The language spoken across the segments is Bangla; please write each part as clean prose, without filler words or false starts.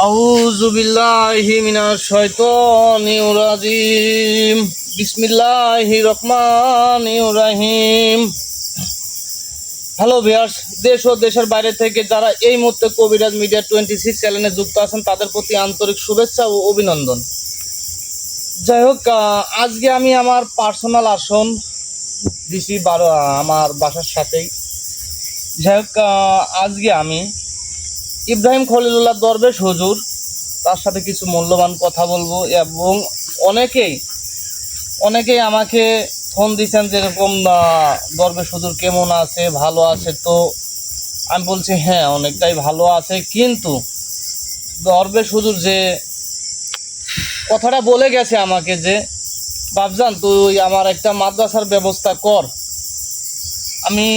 আউযু বিল্লাহি মিনাশ শাইতানির রাজিম। বিসমিল্লাহির রহমানির রহিম। হ্যালো ভিউয়ার্স, দেশ ও দেশের বাইরে থেকে যারা এই মুহূর্তে কবিরাজ মিডিয়া 26 চ্যানেলে যুক্ত আছেন তাদের প্রতি আন্তরিক শুভেচ্ছা ও অভিনন্দন। যাই হোক, আজকে আমি আমার পার্সোনাল আসন দিছি আমার বাসার সাথেই। যাই হোক, আজকে আমি ইব্রাহিম খলিলুল্লাহ দরবেশ হুজুর তার সাথে কিছু মূল্যবান কথা বলবো। এবং অনেকেই আমাকে ফোন দিচ্ছেন যেরকম দরবেশ হুজুর কেমন আছে, ভালো আছে। তো আমি বলছি হ্যাঁ, অনেকটাই ভালো আছে, কিন্তু দরবেশ হুজুর যে কথাটা বলে গেছে আমাকে যে বাপজান তুই আমার একটা মাদ্রাসার ব্যবস্থা কর, আমি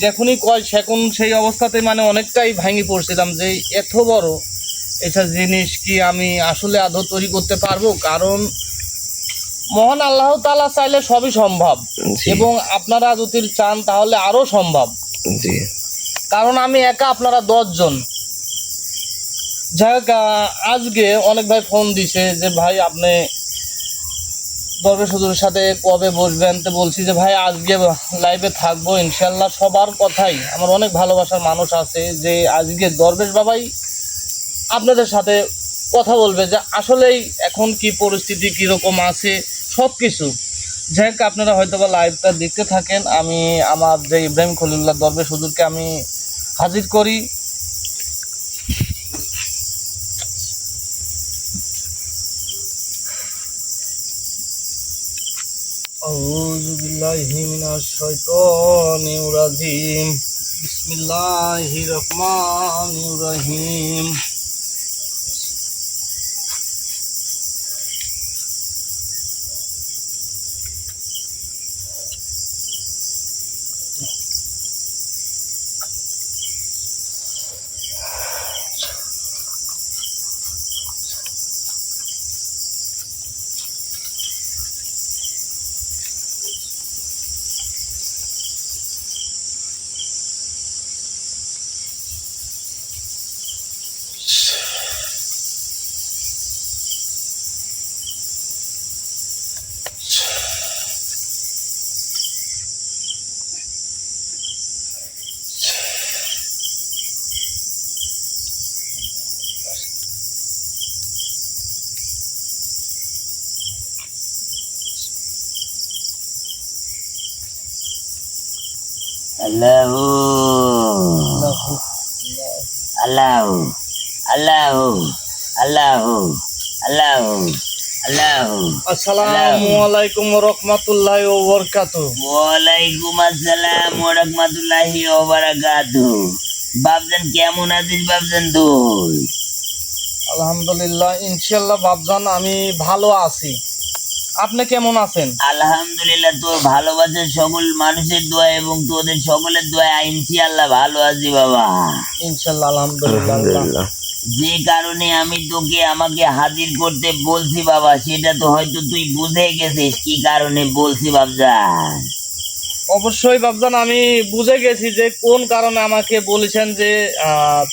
যখনই কয় সেখন সেই অবস্থাতে অনেকটাই ভেঙে পড়ছিলাম যে এত বড় এটা জিনিস কি আমি আসলে আদৌ তৈরি করতে পারবো। কারণ মহান আল্লাহ তাআলা চাইলে সবই সম্ভব, এবং আপনারা যদি চান তাহলে আরো সম্ভব। কারণ আমি একা, আপনারা 10 জন। যাই হোক, আজকে অনেক ভাই ফোন দিছে যে ভাই আপনি দরবেশ হুজুরের সাথে কবে বসবেন। তো বলছি যে ভাই আজকে লাইভে থাকবো ইনশাল্লাহ। সবার কথাই আমার অনেক ভালোবাসার মানুষ আছে যে আজকে দরবেশ বাবাই আপনাদের সাথে কথা বলবে যে আসলেই এখন কি পরিস্থিতি কীরকম আছে সব কিছু। যাই হোক, আপনারা হয়তো বা লাইভটা দেখতে থাকেন। আমি আমার যে ইব্রাহিম খলিলুল্লাহ দরবেশ হুজুরকে আমি হাজির করি। আউযু বিল্লাহি মিনাশ শাইতানির রাজিম। বিসমিল্লাহির রহমানির রহিম। Allahu Allahu Allahu Allahu Allahu Allahu আসসালামু আলাইকুম ওয়া রাহমাতুল্লাহি ওয়া বারাকাতুহু। ওয়ালাইকুম আসসালাম ওয়া রাহমাতুল্লাহি ওয়া বারাকাতুহু। বাপজান কেমন আছিস বাপজান তুই? আলহামদুলিল্লাহ, ইনশাআল্লাহ বাপজান আমি ভালো আছি। আপনি কেমন আছেন? আলহামদুলিল্লাহ, তোর ভালোবাসার সকল মানুষের দোয়া এবং তোদের সকলের দোয়া ইনশাআল্লাহ ভালো আছি বাবা। ইনশাআল্লাহ আলহামদুলিল্লাহ। যে কারণে আমি তোকে আমাকে হাজির করতে বলছি বাবা, সেটা তো হয়তো তুই বুঝে গেছিস কি কারণে বলছি বাপজান। অবশ্যই বাপজান, আমি বুঝে গেছি যে কোন কারণে আমাকে বলেছেন যে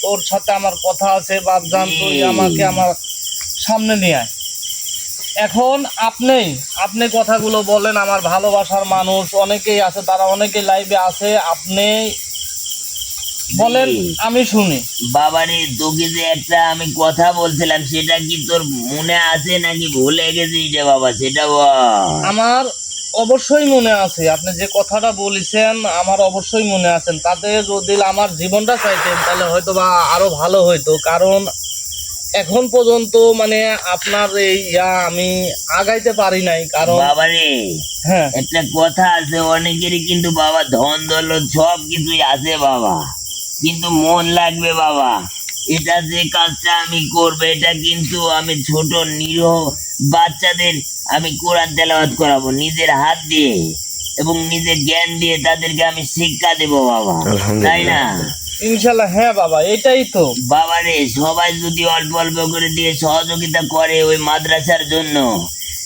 তোর সাথে আমার কথা আছে বাপজান, তুই আমাকে আমার সামনে নিয়ে আয়। এখন আপনি কথাগুলো বলেন। আমার ভালোবাসার মানুষ অনেকেই আছে, তারা অনেকেই লাইভে আছে, আপনি বলেন আমি শুনি। বাবারে, তোকে যে একটা আমি কথা বলছিলাম সেটা কি তোর মনে আছে নাকি ভুলে গেছিস রে বাবা, সেটা বল। আমার অবশ্যই মনে আছে, আপনি যে কথাটা বলেছেন আমার অবশ্যই মনে আছেন। তাতে যদি আমার জীবনটা চাইতেন তাহলে হয়তো বা আরো ভালো হইতো। কারণ এখন পর্যন্ত আপনার এই আমি আগাইতে পারি নাই। কারণ বাবারে, হ্যাঁ, একটা কথা আছে, অনেকেরই কিন্তু বাবা ধন দৌলত সব কিছুই আছে বাবা, কিন্তু মন লাগবে বাবা। এটা যে কাজটা আমি করবো, এটা কিন্তু আমি ছোট নিরীহ বাচ্চাদের আমি কোরআন তেলাওয়াত করাবো নিজের হাত দিয়ে এবং নিজের জ্ঞান দিয়ে, তাদেরকে আমি শিক্ষা দেব বাবা, তাই না? ইনশাল্লাহ। হ্যাঁ বাবা, এটাই তো বাবারে, সবাই যদি অল্প অল্প করে দিয়ে সহযোগিতা করে ওই মাদ্রাসার জন্য,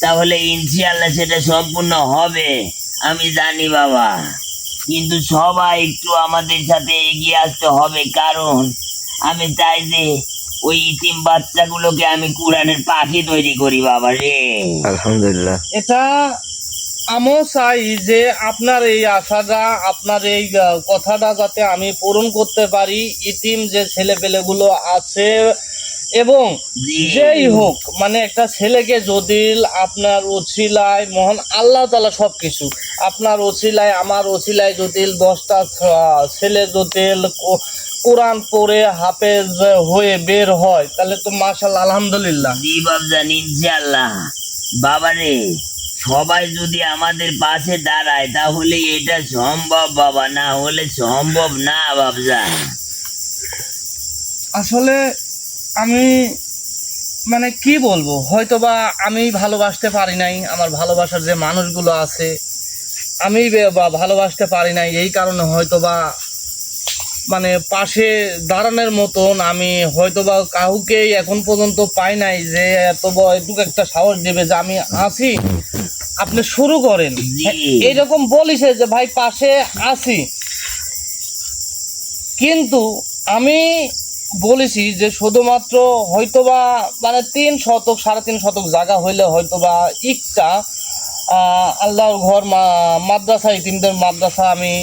তাহলে ইনশাআল্লাহ সেটা সম্পূর্ণ হবে আমি জানি বাবা। কিন্তু সবাই একটু আমাদের সাথে এগিয়ে আসতে হবে, কারণ আমি চাই যে ওই ইতিম বাচ্চাগুলোকে আমি কোরআনের পাখি তৈরি করি বাবা রে। আলহামদুলিল্লাহ। এটা আমিও চাই যে আপনার এই আশাটা, আপনার এই কথাটা যাতে আমি পূরণ করতে পারি। ইতিম যে ছেলেপেলেগুলো আছে এবং জি। যেই হোক, মানে একটা ছেলেকে যদি আপনার ওছিলায়, মহান আল্লাহ তাআলা সবকিছু আপনার ওছিলায়, আমার ওছিলায় যদি 10টা ছেলে যদি কোরআন পড়ে হাফেজ হয়ে বের হয়, তাহলে তো মাশাআল্লাহ আলহামদুলিল্লাহ। জি বাবজান, ইনশাআল্লাহ বাবা রে। সবাই যদি আমাদের পাশে দাঁড়ায় তাহলে এটা সম্ভব বাবা, না হলে সম্ভব না বাবজান। আসলে আমি মানে কি বলবো, হয়তোবা আমি ভালোবাসতে পারি নাই, আমার ভালোবাসার যে মানুষগুলো আছে আমি ভালোবাসতে পারি নাই, এই কারণে হয়তোবা মানে পাশে দাঁড়ানোর মতন আমি হয়তোবা কাউকে এখন পর্যন্ত পাই নাই যে এটুকু একটা সাহস দেবে যে আমি আছি, আপনি শুরু করেন। জি। এইরকম বলিছে যে ভাই পাশে আছি, কিন্তু আমি বলেছি যে শুধুমাত্র হয়তোবা মানে 3 শতক 3.5 শতক জায়গা হইলে হয়তোবা একটা আল্লাহর ঘর মাদ্রাসা, ইতিমদের মাদ্রাসা আমি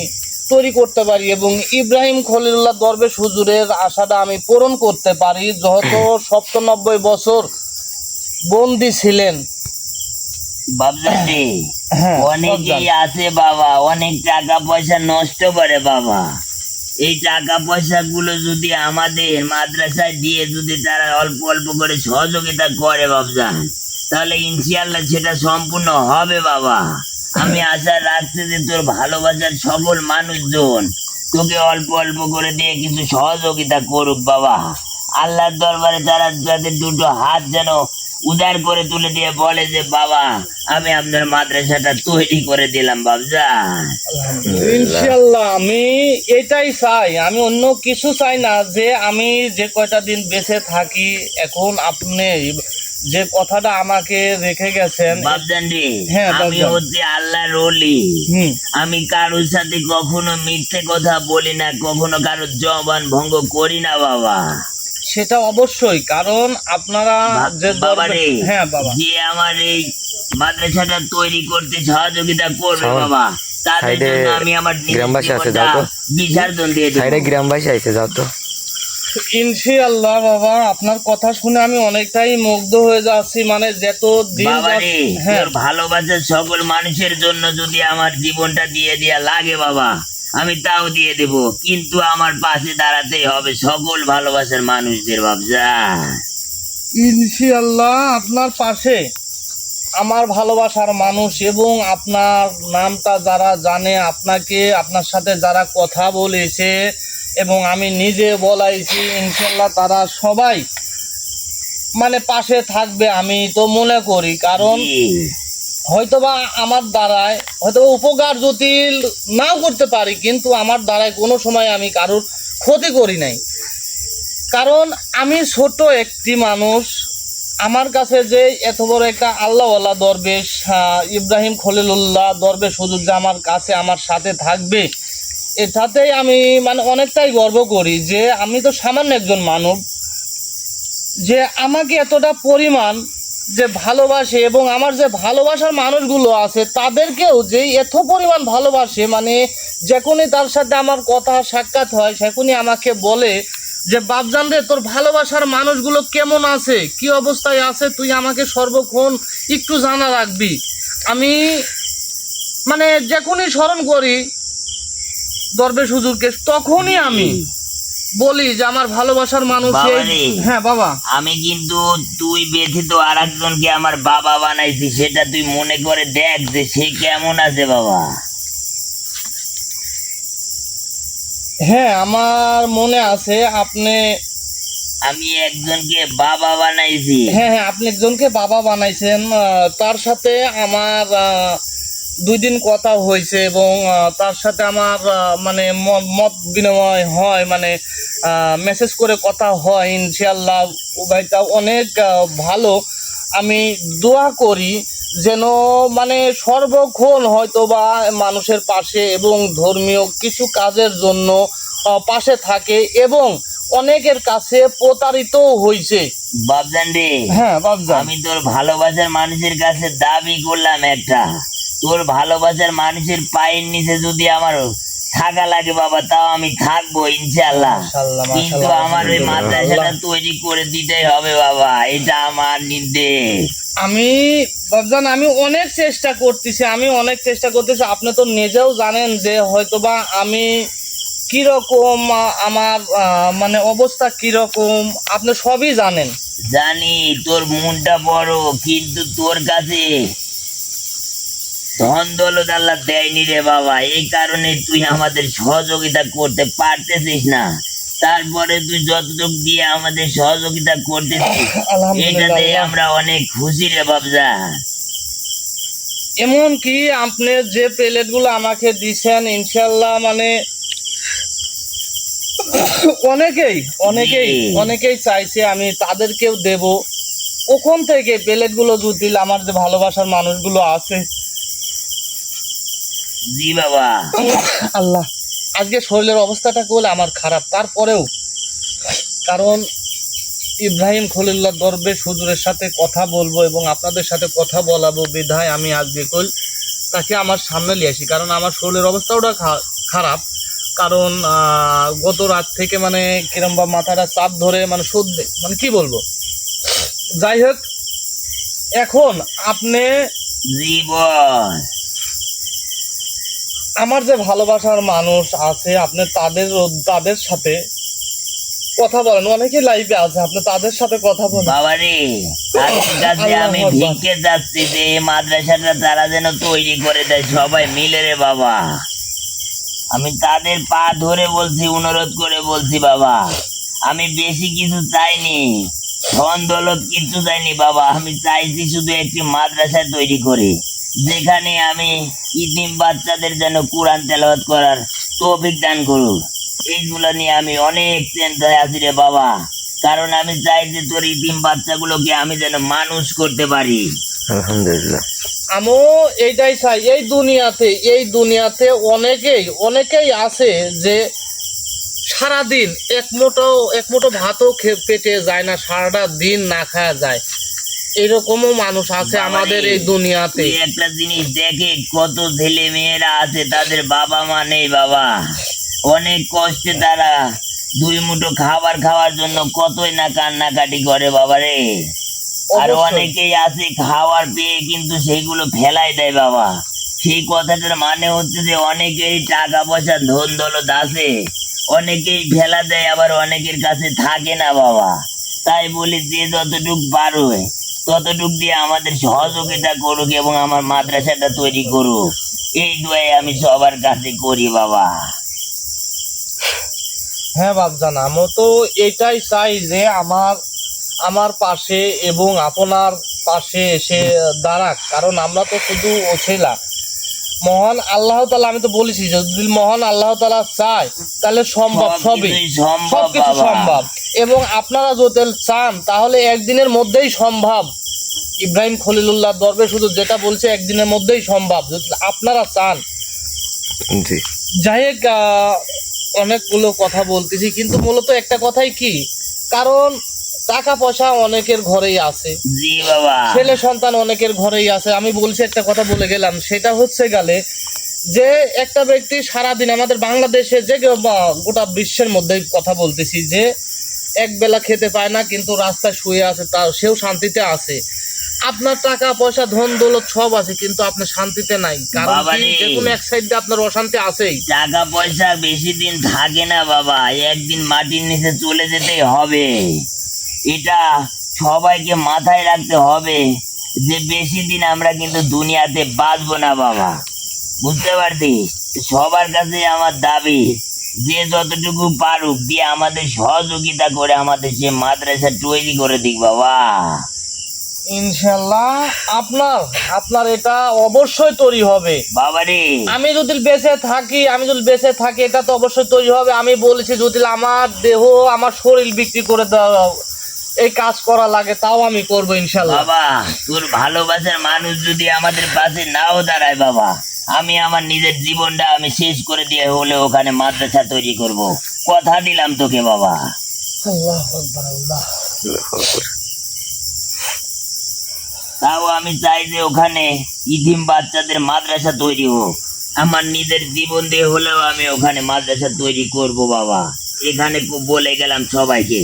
তৈরি করতে পারি এবং ইব্রাহিম খলিলুল্লাহ দরবেশ হুজুরের আশাটা আমি পূরণ করতে পারি। যত 97 বছর বন্দি ছিলেন বাবজান রে, হ্যাঁ, অনেকেই আছে বাবা অনেক টাকা পয়সা নষ্ট করে বাবা। এই টাকা পয়সা গুলো যদি আমাদের মাদ্রাসায় দিয়ে যদি তারা অল্প অল্প করে সহযোগিতা করে বাবজান, তাহলে ইনশাআল্লাহ সেটা সম্পূর্ণ হবে বাবা। আমি আশা রাখছি যে তোর ভালোবাসার সকল মানুষজন তোকে অল্প অল্প করে দিয়ে কিছু সহযোগিতা করুক বাবা। আল্লাহর দরবারে তারা যাদের দুটো হাত যেন উদার করে তুলে দিয়ে বলে যে বাবা আমি আপনার মাদ্রাসাটা তৈরি করে দিলাম বাবজান। ইনশাল্লাহ আমি এটাই চাই, আমি অন্য কিছু চাই না। যে আমি যে কয়টা দিন বেঁচে থাকি, এখন আপনি যে কথাটা আমাকে রেখে গেছেন, বাবজান রে, হ্যাঁ, আমি বাবজান। হচ্ছে আল্লাহর ওলি। হুম, আমি কারোর সাথে কখনো মিথ্যে কথা বলি না, কখনো কারোর জবান ভঙ্গ করি না বাবা। সেটা অবশ্যই, কারণ আপনারা যে বাবা রে, হ্যাঁ বাবা, যে আমার এই মাদ্রাসাটা তৈরি করতে সহযোগিতা করবে সাউন্ড। বাবা, তাদের সাইডে জন্য আমি আমার নিজের গ্রামবাসী আছে, জীবনটা যাও তো। বিসর্জন দিয়ে সাইডে দেবো। গ্রামবাসী আইছে, যাও তো। ইনশাআল্লাহ বাবা, আপনার কথা শুনে আমি অনেকটাই মুগ্ধ হয়ে যাচ্ছি। মানে যত দিন বাবা রে, হ্যাঁ, তোর ভালোবাসার সকল মানুষের জন্য যদি আমার জীবনটা দিয়ে দেয়া লাগে বাবা, আমি তাও দিয়ে দেব, কিন্তু আমার পাশে দাঁড়াতেই হবে সকল ভালোবাসার মানুষদের বাবজা। ইনশাআল্লাহ আপনার পাশে আমার ভালোবাসার মানুষ এবং আপনার নামটা যারা জানে, আপনাকে, আপনার সাথে যারা কথা বলেছে এবং আমি নিজে বলাইছি, ইনশাআল্লাহ তারা সবাই মানে পাশে থাকবে আমি তো মনে করি। কারণ জি। হয়তোবা আমার দ্বারায় হয়তো উপকার যদি নাও করতে পারি, কিন্তু আমার দ্বারায় কোনো সময় আমি কারোর ক্ষতি করি নাই। কারণ আমি ছোট একটি মানুষ, আমার কাছে যে এত বড় একটা আল্লাহওয়ালা দরবেশ ইব্রাহিম খলিলুল্লাহ দরবেশ হুজুর যে আমার কাছে আমার সাথে থাকবে, এটাতেই আমি মানে অনেকটাই গর্ব করি যে আমি তো সামান্য একজন মানব, যে আমাকে এতটা পরিমাণ যে ভালোবাসে এবং আমার যে ভালোবাসার মানুষগুলো আছে তাদেরকেও যে এত পরিমাণ ভালোবাসে, মানে যখনই তার সাথে আমার কথা সাক্ষাৎ হয় সেখনই আমাকে বলে যে বাপজান রে, তোর ভালোবাসার মানুষগুলো কেমন আছে, কি অবস্থায় আছে, তুই আমাকে সর্বক্ষণ একটু জানা রাখবি। আমি মানে যখনই স্মরণ করি দরবেশ হুজুরকে, তখনই আমি বলি যে আমার ভালোবাসার মানুষ বাবা এই- রে। হ্যাঁ বাবা, আমি কিন্তু তুই ব্যথিত আর একজনকে আমার বাবা বানাইছি, সেটা তুই মনে করে দেখ যে সে কেমন আছে বাবা। হ্যাঁ আমার মনে আছে। আপনি আমি একজনকে বাবা বানাইছি। হ্যাঁ হ্যাঁ আপনি একজনকে বাবা বানাইছেন, তার সাথে আমার 2 দিন কথা হয়েছে এবং তার সাথে আমার মানে মত বিনিময় হয়, মানে মেসেজ করে কথা হয়। ইনশাআল্লাহ ও ভাইটা অনেক ভালো। আমি দোয়া করি যেন মানে সর্বক্ষণ হয়তো বা মানুষের পাশে এবং ধর্মীয় কিছু কাজের জন্য পাশে থাকে এবং অনেকের কাছে প্রতারিত হয়েছে। বাবজান রে, হ্যাঁ বাবজান, আমি তোর ভালোবাসার মানুষের কাছে দাবি করলাম একটা, তোর ভালোবাসার মানুষের পায়ের নিচে যদি আমার থাকা লাগে বাবা, তাও আমি থাকবো ইনশাল্লাহ। মাশাআল্লাহ, কিন্তু মাশাআল্লাহ, আমার ওই আলহামদুলিল্লাহ। মাদ্রাসাটা তৈরি করে দিতেই হবে বাবা, এটা আমার নির্দেশ। আমি বাবজান আমি অনেক চেষ্টা করতেছি, আপনি তো নিজেও জানেন যে হয়তোবা আমি কিরকম আমার মানে অবস্থা কিরকম, আপনি সবই জানেন। জানি তোর মনটা বড়, কিন্তু তোর কাছে ধন দৌলত আল্লাহ দেয়নি রে বাবা, এই কারণে তুই আমাদের সহযোগিতা করতে পারতেছিস না। তারপরে তুই যতটুকু দিয়ে আমাদের সহযোগিতা করতেছিস, আলহামদুলিল্লাহ, এটাতে আল্লাহ। আমরা অনেক খুশি রে বাবজা। এমন কি আপনি যে প্লেটগুলো আমাকে দিছেন ইনশাল্লাহ মানে অনেকেই অনেকেই জি। অনেকেই চাইছে আমি তাদেরকেও দেব। ওখান থেকে প্লেটগুলো যদি দিলে আমার যে ভালোবাসার মানুষগুলো আছে, জি বাবা। আল্লাহ আজকে শরীরের অবস্থাটা করলে আমার খারাপ, তারপরেও কারণ ইব্রাহিম খলিল্লাহ দরবেশ হুজুরের সাথে কথা বলবো এবং আপনাদের সাথে কথা বলাবো বিধায় আমি আজকে কল তাকে আমার সামনে নিয়ে আসি, কারণ আমার শরীরের অবস্থাটা খারাপ। কারণ গত রাত থেকে মানে কিরম বা মাথাটা চাপ ধরে মানে সর্দি মানে কি বলবো। যাই হোক, এখন আপনি জীবন আমার যে ভালোবাসার মানুষ আছে আপনি তাদের সাথে কথা বলেন, অনেকে লাইভে আছে, আপনি তাদের সাথে কথা বলেন। বাবা রে, তাদের কাছে আমি আল্লাহু আকবার। ভিক্ষে যাচ্ছি যে এই মাদ্রাসাটা তারা যেন তৈরি করে দেয় সবাই মিলে রে বাবা। আমি তাদের পা ধরে বলছি, অনুরোধ করে বলছি বাবা, আমি বেশি কিছু চাইনি, ধন দৌলত কিচ্ছু চাইনি বাবা, আমি চাইছি শুধু একটি মাদ্রাসা তৈরি করে, যেখানে আমি ইতিম বাচ্চাদের যেন কোরআন তেলাওয়াত করার তৌফিক দান করুক। এইগুলো নিয়ে আমি অনেক চিন্তায় আছি রে বাবা, কারণ আমি চাই যে তোর ইতিম বাচ্চাগুলোকে আমি যেন মানুষ করতে পারি। আলহামদুলিল্লাহ। আমিও এইটাই চাই। এই দুনিয়াতে অনেকেই আছে যে সারাদিন এক মুঠো ভাতও পেটে যায় না, সারাটা দিন না খাওয়া যায়, এরকমও মানুষ আছে আমাদের এই দুনিয়াতে। তুই একটা জিনিস দেখে, কত ছেলে মেয়েরা আছে তাদের বাবা মা নেই বাবা, অনেক কষ্টে তারা দুই মুঠো খাবার খাওয়ার জন্য কতই না কান্নাকাটি করে বাবা রে। আর অবশ্যই। অনেকেই আছে খাওয়ার পেয়ে কিন্তু সেগুলো ফেলাই দেয় বাবা। সেই কথাটার মানে হচ্ছে যে অনেকেই টাকা পয়সা ধন দৌলত আছে, অনেকেই ফেলা দেয়, আবার অনেকের কাছে থাকে না বাবা। তাই বলি যে যতটুক পারোয় ততটুক দিয়ে আমাদের সহযোগিতা করুক এবং আমার মাদ্রাসাটা তৈরি করুক, এই দোয়াই আমি সবার কাছে করি বাবা। হ্যাঁ বাবজান, আমিও তো এটাই চাই যে আমার পাশে এবং আপনার পাশে এসে দাঁড়াক, কারণ আমরা তো শুধু ওছেলা। মহান আল্লাহ তাআলা, আমি তো বলেছি যদি মহান আল্লাহ তাআলা চায় তাহলে সম্ভব, সবকিছুই সম্ভব সবকিছু বাবা। সম্ভব। এবং আপনারা যদি চান তাহলে একদিনের মধ্যেই সম্ভব। ইব্রাহিম খলিলুল্লাহ দরবেশ শুধু যেটা বলছে একদিনের মধ্যেই সম্ভব যদি আপনারা চান। জি। যাই হোক, অনেকগুলো কথা বলতেছি, কিন্তু মূলত একটা কথাই কি, কারণ টাকা পয়সা অনেকের ঘরেই আছে, জি বাবা। ছেলে সন্তান অনেকের ঘরেই আছে। আমি বলছি একটা কথা বলে গেলাম, সেটা হচ্ছে গেলে যে একটা ব্যক্তি সারাদিন আমাদের বাংলাদেশে যে গোটা বিশ্বের মধ্যে কথা বলতেছি যে এক বেলা খেতে পায় না কিন্তু রাস্তায় শুয়ে আছে, তা সেও শান্তিতে আছে। আপনার টাকা পয়সা ধন দৌলত সব আছে কিন্তু আপনি শান্তিতে নাই, কারণ বাবারে। যে কোনো এক সাইড দিয়ে আপনার অশান্তি আছেই। টাকা পয়সা বেশি দিন থাকে না বাবা, একদিন মাটির নিচে চলে যেতেই হবে। এটা সবাইকে মাথায় রাখতে হবে যে বেশি দিন আমরা কিন্তু দুনিয়াতে বাঁচবো না বাবা, বুঝতে পারছিস? সবার কাছে আমার দাবি যে যতটুকু পারুক দিয়ে আমাদের সহযোগিতা করে আমাদের সে মাদ্রাসা তৈরি করে দিক বাবা। ইনশাল্লাহ আপনার এটা অবশ্যই তৈরি হবে বাবারে, আমি যদি বেঁচে থাকি এটা তো অবশ্যই তৈরি হবে। আমি বলেছি যদি আমার দেহ আমার শরীর বিক্রি করে দেওয়া এই কাজ করা লাগে তাও আমি করবো ইনশাল্লাহ। বাবা তোর ভালোবাসার মানুষ যদি আমাদের পাশে নাও দাঁড়ায় বাবা, আমি আমার নিজের জীবনটা আমি শেষ করে দিয়ে হলে ওখানে মাদ্রাসা তৈরি করব, কথা দিলাম তোকে বাবা। আল্লাহু আকবার, আল্লাহ। আল্লাহু আকবার। তাও আমি চাই যে ওখানে ইতিম বাচ্চাদের মাদ্রাসা তৈরি হোক। আমার নিজের জীবন দিয়ে হলেও আমি ওখানে মাদ্রাসা তৈরি করব বাবা। এখানে বলে গেলাম সবাইকে।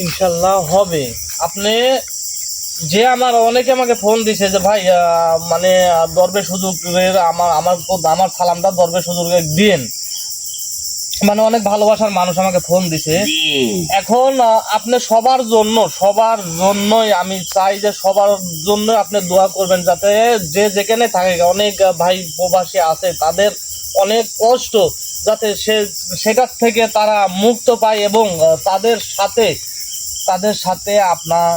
ইনশাল্লাহ হবে। আপনি যে আমার অনেকে আমাকে ফোন দিছে যে ভাই মানে দরবেশ হুজুরের আমার সালামটা দরবেশ হুজুরকে দিন, মানে অনেক ভালোবাসার মানুষ আমাকে ফোন দিছে। জি এখন আপনি সবার জন্যই আমি চাই যে সবার জন্য আপনি দোয়া করবেন, যাতে যে যেখানে থাকে, অনেক ভাই প্রবাসী আছে তাদের অনেক কষ্ট, যাতে সেটার থেকে তারা মুক্ত পায় এবং তাদের সাথে আপনার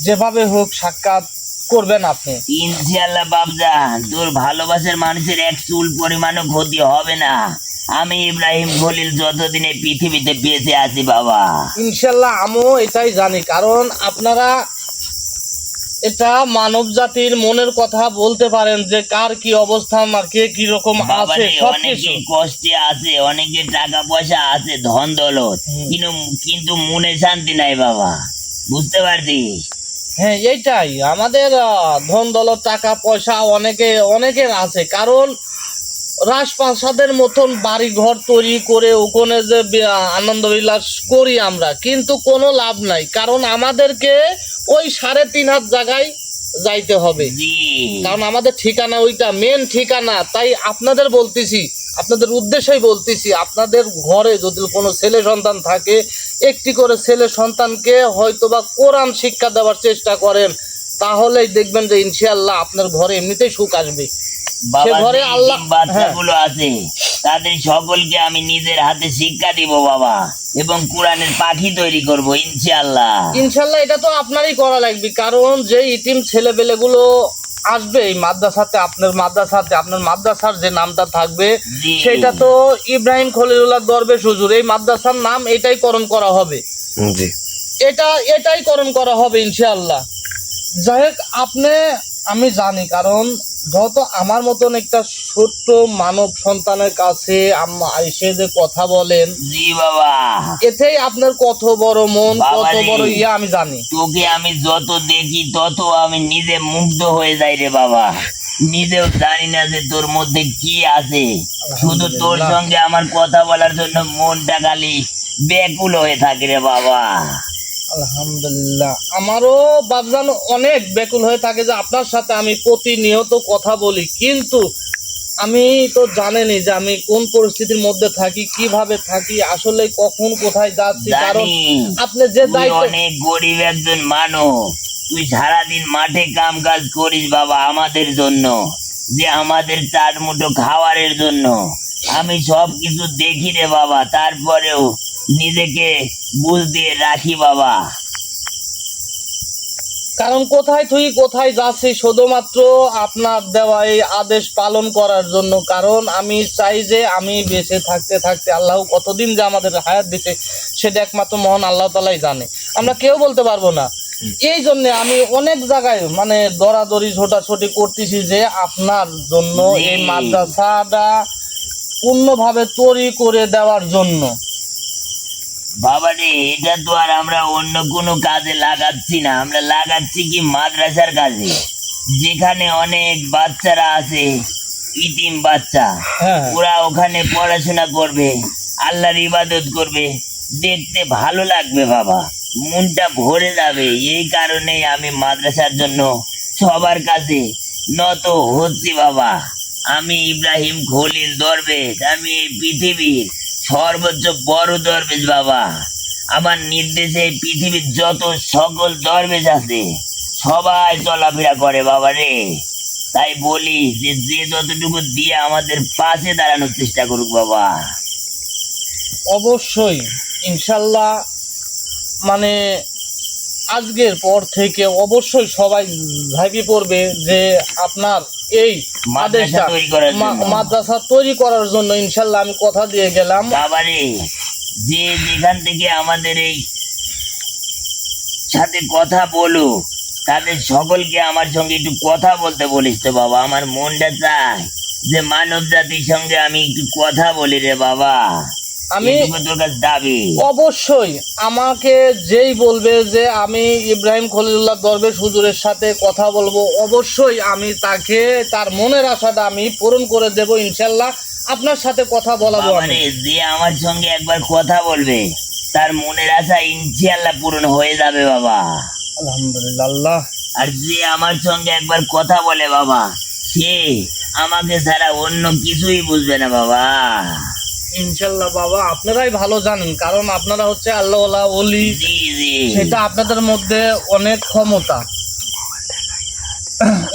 যেভাবে হোক সাক্ষাৎ করবেন আপনি। ইনশাআল্লাহ বাবজান, তোর ভালোবাসার মানুষের এক চুল পরিমাণও ক্ষতি হবে না। আমি ইব্রাহিম খলিল যতদিন এই পৃথিবীতে বেঁচে আছি বাবা। ইনশাল্লাহ আমিও এটাই জানি, কারণ আপনারা এটা মানব জাতির মনের কথা বলতে পারেন যে কার কি অবস্থান আর কে কি রকম আছে বাবারে, সবকিছু। অনেকে কষ্টে আছে, অনেকে টাকা পয়সা আছে, ধন দৌলত, হুম। কিন্তু মনে শান্তি নাই বাবা। বুঝতে পারছিস? হ্যাঁ, এইটাই আমাদের ধন দৌলত টাকা পয়সা অনেকের আছে, কারণ রাজপ্রাসাদের মতন বাড়ি ঘর তৈরি করে ওখানে যে আনন্দ বিলাস করি আমরা, কিন্তু কোনো লাভ নাই, কারণ আমাদেরকে ওই 3.5 হাত জায়গায় যাইতে হবে, জি কারণ আমাদের ঠিকানা ওইটা মেন ঠিকানা। তাই আপনাদের উদ্দেশ্যেই বলতেছি, আপনাদের ঘরে যদি কোনো ছেলে সন্তান থাকে, একটি করে ছেলে সন্তানকে হয়তোবা কোরআন শিক্ষা দেওয়ার চেষ্টা করেন, তাহলেই দেখবেন যে ইনশাআল্লাহ আপনার ঘরে এমনিতেই সুখ আসবে। বাবা, ঘরে যে আল্লাহ- এতিম বাচ্চাগুলো আছে তাদের সকলকে আমি নিজের হাতে শিক্ষা দিব বাবা, এবং কোরআনের পাখি তৈরি করব ইনশাআল্লাহ। ইনশাল্লাহ এটা তো আপনারই করা লাগবে, কারণ যে ইতিম ছেলেপেলেগুলো আসবে এই মাদ্রাসাতে, আপনার মাদ্রাসার যে নামটা থাকবে জি। সেটা তো ইব্রাহিম খলিলুল্লাহ দরবেশ হুজুর, এই মাদ্রাসার নাম এটাই করণ করা হবে, জি এটাই করণ করা হবে ইনশাআল্লাহ। যাই হোক, আমি জানি, কারণ যত আমার মতন একটা ছোট্ট মানব সন্তানের কাছে এসে যে কথা বলেন, জি বাবা, এতেই আপনার কত বড় মন, কত বাবারে। বড় আমি জানি। তোকে আমি যত দেখি তত আমি নিজে মুগ্ধ হয়ে যাই রে বাবা। নিজেও জানি না যে তোর মধ্যে কি আছে। শুধু তোর আলহামদুলিল্লাহ। সঙ্গে আমার কথা বলার জন্য মনটা খালি ব্যাকুল হয়ে থাকে রে বাবা। আলহামদুলিল্লাহ, আমারও বাবজান অনেক ব্যাকুল হয়ে থাকে যে আপনার সাথে আমি প্রতিনিয়ত কথা বলি, কিন্তু আমি তো জানেনই যে আমি কোন পরিস্থিতির মধ্যে থাকি, কিভাবে থাকি, আসলে কখন কোথায় যাচ্ছি, কারণ জানি আপনি যে তুই দায়িত্ব অনেক গরিব একজন মানুষ। তুই সারাদিন মাঠে কাম কাজ করিস বাবা আমাদের জন্য, যে আমাদের 4 মুঠো খাওয়ারের জন্য। আমি সব কিছু দেখি রে বাবা, তারপরেও নিজেকে বুঝ দিয়ে রাখি বাবা। কারণ কোথায় যাচ্ছি শুধুমাত্র আপনার দেওয়া এই আদেশ পালন করার জন্য, কারণ আমি চাই যে আমি বেঁচে থাকতে থাকতে আল্লাহ কতদিন যে আমাদের হায়াত দিতে সেটা একমাত্র মহান আল্লাহ তাআলাই জানে, আমরা কেউ বলতে পারবো না। এই জন্য আমি অনেক জায়গায় মানে দরাদরি ছোটাছুটি করতেছি যে আপনার জন্য এই মাদ্রাসাটা পূর্ণভাবে তৈরি করে দেওয়ার জন্য। বাবা রে, এটা তো আর আমরা অন্য কোনো কাজে লাগাচ্ছি না, আমরা লাগাচ্ছি কি মাদ্রাসার কাজে, যেখানে অনেক বাচ্চারা আছে, ইতিম বাচ্চা। হ্যাঁ, ওরা ওখানে পড়াশোনা করবে, আল্লাহর ইবাদত করবে, দেখতে ভালো লাগবে বাবা, মনটা ভরে যাবে। এই কারণেই আমি মাদ্রাসার জন্য সবার কাছে নত হচ্ছি বাবা। আমি ইব্রাহিম খলিল দরবেশ, আমি এই পৃথিবীর সর্বোচ্চ বড় দরবেশ বাবা। আমার নির্দেশে এই পৃথিবীর যত সকল দরবেশ আছে সবাই চলাফেরা করে বাবা রে। তাই বলি যে যে যতটুকু দিয়ে আমাদের পাশে দাঁড়ানোর চেষ্টা করুক বাবা। অবশ্যই ইনশাল্লাহ, মানে আজকের পর থেকে অবশ্যই সবাই ঝাঁপি পড়বে যে আপনার এই মাদ্রাসা আদেশটা তৈরি করার জন্য। মাদ্রাসা তৈরি করার জন্য ইনশাল্লাহ আমি কথা দিয়ে গেলাম। বাবারে, যে যেখান থেকে আমাদের এই সাথে কথা বলো তাদের সকলকে আমার সঙ্গে একটু কথা বলতে বলিস তো বাবা। আমার মনটা চায় যে মানব জাতির সঙ্গে আমি একটু কথা বলি রে বাবা। আমি এটুকু তোর কাছে দাবি। অবশ্যই আমাকে যেই বলবে যে আমি ইব্রাহিম খলিলুল্লাহ দরবেশ হুজুরের সাথে কথা বলবো, অবশ্যই আমি তাকে তার মনের আশাটা আমি পূরণ করে দেব ইনশাল্লাহ। আপনার সাথে কথা বলাবো বাবা আমি। রে, যে আমার সঙ্গে একবার কথা বলবে তার মনের আশা ইনশাআল্লাহ পূরণ হয়ে যাবে বাবা। আলহামদুলিল্লাহ। আল্লাহ আর যে আমার সঙ্গে একবার কথা বলে বাবা, সে আমাকে ছাড়া অন্য কিছুই বুঝবে না বাবা। ইনশাল্লাহ বাবা, আপনারাই ভালো জানেন, কারণ আপনারা হচ্ছে আল্লাহ ওলি, জি জি। সেটা আপনাদের মধ্যে অনেক ক্ষমতা,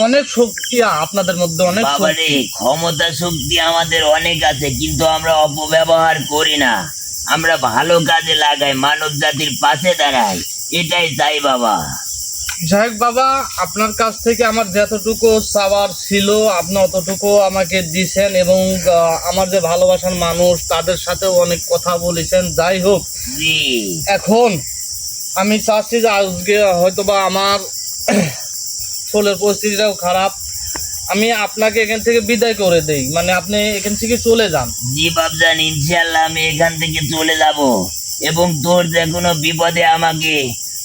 অনেক শক্তি আপনাদের মধ্যে, অনেক বাবা রে, শক্তি। ক্ষমতা শক্তি আমাদের অনেক আছে, কিন্তু আমরা অপব্যবহার করি না, আমরা ভালো কাজে লাগাই, মানব জাতির পাশে দাঁড়াই, এটাই চাই বাবা। যাই হোক বাবা, আপনার কাছ থেকে আমার যতটুকু চাওয়ার ছিল আপনি অতটুকু আমাকে দিছেন, এবং আমার যে ভালোবাসার মানুষ তাদের সাথেও অনেক কথা বলেছেন। যাই হোক, জি এখন আমি চাচ্ছি যে আজকে হয়তোবা আমার শরীরের পরিস্থিতিটাও খারাপ, আমি আপনাকে এখান থেকে বিদায় করে দেই, মানে আপনি এখান থেকে চলে যান। জি বাবজান, ইনশাল্লাহ আমি এখান থেকে চলে যাব, এবং তোর যে কোনো বিপদে আমাকে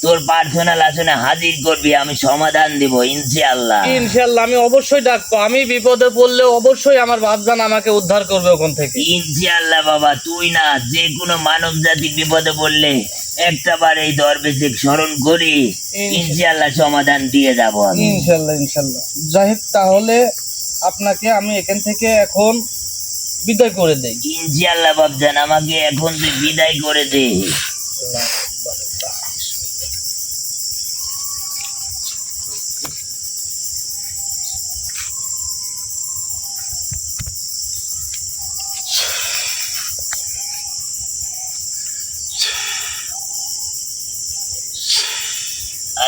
তোর পার্সোনাল আসনে হাজির করবি, আমি সমাধান দিব ইনশাল্লাহ। ইনশাল্লাহ আমি অবশ্যই ডাকবো, আমি বিপদে পড়লে অবশ্যই আমার বাপজান আমাকে উদ্ধার করবে ওখান থেকে। ইনশাল্লাহ বাবা, তুই না, যে কোনো মানব জাতি বিপদে পড়লে একটা বার এই দরবেশে স্মরণ করি, ইনশাল্লাহ সমাধান দিয়ে যাব আমি। ইনশাল্লাহ ইনশাল্লাহ। যাই হোক, তাহলে আপনাকে আমি এখান থেকে এখন বিদায় করে দেই। ইনশাল্লাহ বাবজান, আমাকে এখন তুই বিদায় করে দে।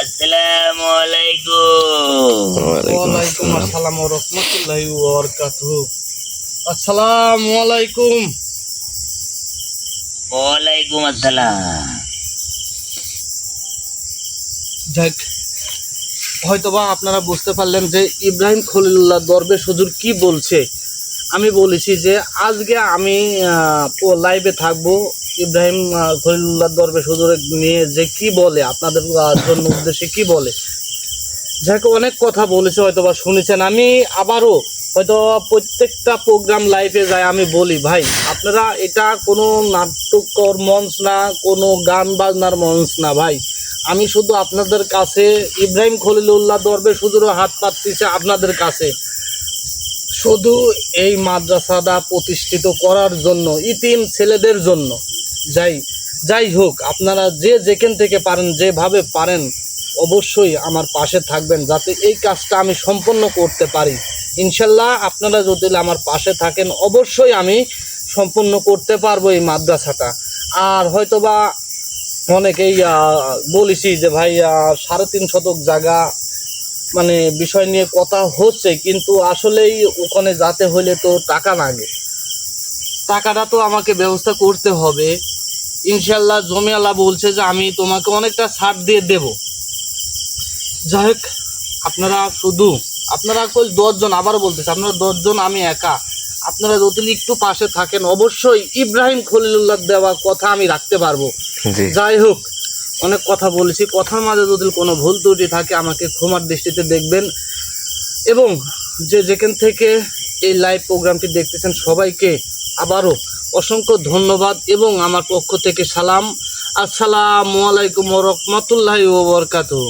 আসসালামু আলাইকুম। ওয়ালাইকুম আসসালাম ওয়া রাহমাতুল্লাহি ওয়া বারাকাতুহু। আসসালামু আলাইকুম। ওয়ালাইকুম আসসালাম। যাক, হয়তোবা আপনারা বুঝতে পারলেন যে ইব্রাহিম খলিলুল্লাহ দরবেশ হুজুর কি বলছে। আমি বলেছি যে আজকে আমি লাইভে থাকবো, ইব্রাহিম খলিলুল্লাহ দরবেশ হুজুরের নিয়ে যে কি বলে, আপনাদের জন্য উদ্দেশ্যে কি বলে। যাকে অনেক কথা বলেছে, হয়তোবা শুনেছেন। আমি আবারও হয়তো প্রত্যেকটা প্রোগ্রাম লাইভে যায় আমি বলি, ভাই আপনারা এটা কোনো নাট্যকর মঞ্চ না, কোনো গান বাজনার মঞ্চ না ভাই। আমি শুধু আপনাদের কাছে, ইব্রাহিম খলিলুল্লাহ দরবেশ হুজুরও হাত পাততেছে আপনাদের কাছে, শুধু এই মাদ্রাসাটা প্রতিষ্ঠিত করার জন্য, ইতিম ছেলেদের জন্য। যাই হোক, আপনারা যে যেখান থেকে পারেন, যেভাবে পারেন, অবশ্যই আমার পাশে থাকবেন, যাতে এই কাজটা আমি সম্পন্ন করতে পারি। ইনশাল্লাহ আপনারা যদি আমার পাশে থাকেন, অবশ্যই আমি সম্পন্ন করতে পারবো এই মাদ্রাসাটা। আর হয়তোবা অনেকেই বলেছি যে ভাই 3.5 শতক জায়গা, মানে বিষয় নিয়ে কথা হচ্ছে, কিন্তু আসলেই ওখানে যেতে হলে তো টাকা লাগে, টাকাটা তো আমাকে ব্যবস্থা করতে হবে। ইনশাল্লাহ জমিয়ালা বলছে যে আমি তোমাকে অনেকটা ছাড় দিয়ে দেব। যাই হোক, আপনারা কই 10 জন, আবারও বলতেছে আপনারা 10 জন, আমি একা। আপনারা যদি একটু পাশে থাকেন, অবশ্যই ইব্রাহিম খলিলুল্লাহ দেওয়া কথা আমি রাখতে পারবো। জি যাই হোক, অনেক কথা বলেছি, কথার মাঝে যদি কোনো ভুল ত্রুটি থাকে আমাকে ক্ষমার দৃষ্টিতে দেখবেন। এবং যে যেখান থেকে এই লাইভ প্রোগ্রামটি দেখতেছেন সবাইকে আবারও অসংখ্য ধন্যবাদ, এবং আমার পক্ষ থেকে সালাম। আসসালামু আলাইকুম ওয়া রাহমাতুল্লাহি ওয়া বারাকাতুহু।